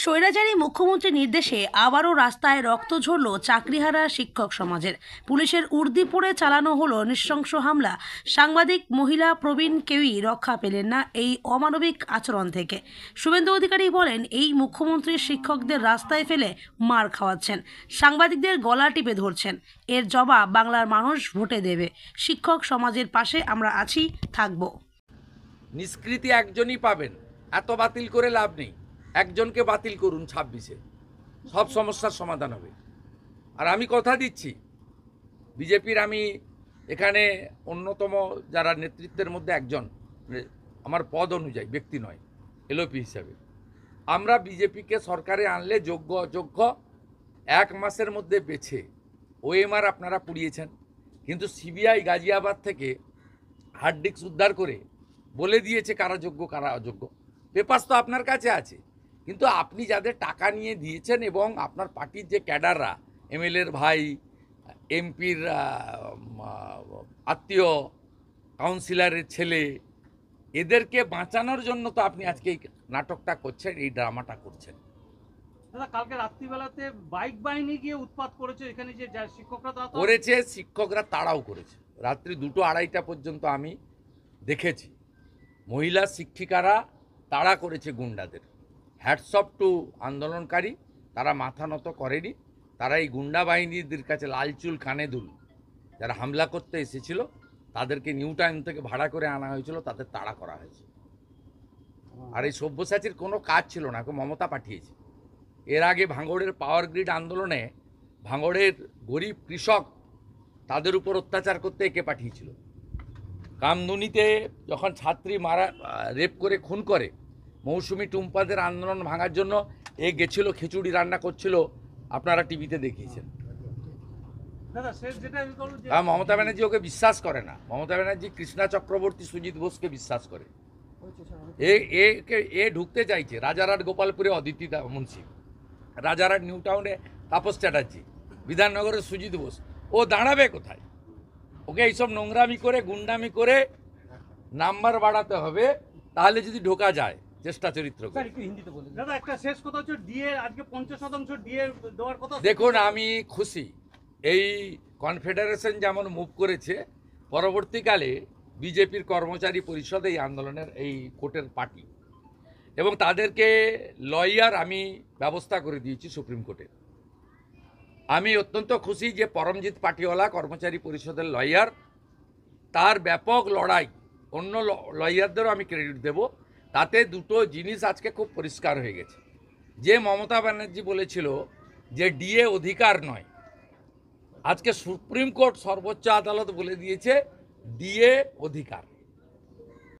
স্বৈরাচারী মুখ্যমন্ত্রীর নির্দেশে আবারও রাস্তায় রক্ত ঝরল চাকরিহারা শিক্ষক সমাজের। পুলিশের উর্দি পরে চালানো হলো নৃশংস হামলা। সাংবাদিক মহিলা প্রবীণ কেউই রক্ষা পেলেন না এই অমানবিক আচরণ থেকে। শুভেন্দু অধিকারী বলেন, এই মুখ্যমন্ত্রী শিক্ষকদের রাস্তায় ফেলে মার খাওয়াচ্ছেন, সাংবাদিকদের গলা টিপে ধরছেন। এর জবাব বাংলার মানুষ ভোটে দেবে। শিক্ষক সমাজের পাশে আমরা আছি, থাকব। নিষ্কৃতি একজনই পাবেন, এত বাতিল করে লাভ নেই। একজনকে বাতিল করুন 26-এ, সব সমস্যার সমাধান হবে। আর আমি কথা দিচ্ছি, বিজেপির আমি এখানে অন্যতম যারা নেতৃত্বের মধ্যে একজন, আমার পদ অনুযায়ী, ব্যক্তি নয়, এলওপি হিসাবে আমরা বিজেপিকে সরকারে আনলে যোগ্য অযোগ্য 1 মাসের মধ্যে বেছে ওএমআর আপনারা পুড়িয়েছেন, কিন্তু সিবিআই গাজিয়াবাদ থেকে হার্ড ডিস্ক উদ্ধার করে বলে দিয়েছে কারা যোগ্য কারা অযোগ্য। পেপারস তো আপনার কাছে আছে, কিন্তু আপনি যাদের টাকা নিয়ে দিয়েছেন এবং আপনার পার্টির যে ক্যাডাররা, এমএলএর ভাই, এমপির আত্মীয়, কাউন্সিলরের ছেলে, এদেরকে বাঁচানোর জন্য তো আপনি আজকে এই নাটকটা করছেন, এই ড্রামাটা করছেন। দাদা, কালকে রাত্রিবেলাতে বাইক বাহিনী গিয়ে উৎপাত করেছে এখানে, যে শিক্ষকরা করেছে, শিক্ষকরা তাড়াও করেছে। রাত্রি 2-2:30 পর্যন্ত আমি দেখেছি মহিলা শিক্ষিকারা তাড়া করেছে গুন্ডাদের। হ্যাটস অফ টু আন্দোলনকারী, তারা মাথা নত করেনি। তারা এই গুন্ডা বাহিনীদের কাছে লালচুল কানে দুল যারা হামলা করতে এসেছিল তাদেরকে নিউ টাউন থেকে ভাড়া করে আনা হয়েছিল, তাদের তাড়া করা হয়েছে। আর এই সব্যসাচীর কোনো কাজ ছিল না, মমতা পাঠিয়েছে। এর আগে ভাঙড়ের পাওয়ার গ্রিড আন্দোলনে ভাঙড়ের গরিব কৃষক তাদের উপর অত্যাচার করতে একে পাঠিয়েছিল। কামদুনিতে যখন ছাত্রী রেপ করে খুন করে, মৌসুমি টুম্পাদের আন্দোলন ভাঙার জন্য এ গেছিল, খিচুড়ি রান্না করছিল, আপনারা টিভিতে দেখিয়েছেন। মমতা ব্যানার্জি ওকে বিশ্বাস করে না। মমতা ব্যানার্জি কৃষ্ণা চক্রবর্তী, সুজিত বোসকে বিশ্বাস করে। এ ঢুকতে চাইছে রাজারহাট গোপালপুরে অদিতি মুন্সি, রাজারহাট নিউ টাউনে তাপস চ্যাটার্জি, বিধাননগরের সুজিত বোস। ও দাঁড়াবে কোথায়? ওকে এইসব নোংরামি করে, গুন্ডামি করে নাম্বার বাড়াতে হবে, তাহলে যদি ঢোকা যায় চেষ্টা চরিত্র করে। দাদা, একটা শেষ কথা হচ্ছে, ডিএ আজকে 50% ডিএ দেওয়ার কথা। দেখুন, আমি খুশি এই কনফেডারেশন যেমন মুভ করেছে। পরবর্তীকালে বিজেপির কর্মচারী পরিষদ এই আন্দোলনের, এই কোর্টের পার্টি, এবং তাদেরকে লয়ার আমি ব্যবস্থা করে দিয়েছি সুপ্রিম কোর্টে। আমি অত্যন্ত খুশি যে পরমজিৎ পাটিওয়ালা কর্মচারী পরিষদের লয়ার, তার ব্যাপক লড়াই, অন্য লয়ারদেরও আমি ক্রেডিট দেব। তাতে দুটো জিনিস আজকে খুব পরিষ্কার হয়ে গেছে। যে মমতা ব্যানার্জি বলেছিল যে ডিএ অধিকার নয়, আজকে সুপ্রিম কোর্ট, সর্বোচ্চ আদালত বলে দিয়েছে ডিএ অধিকার।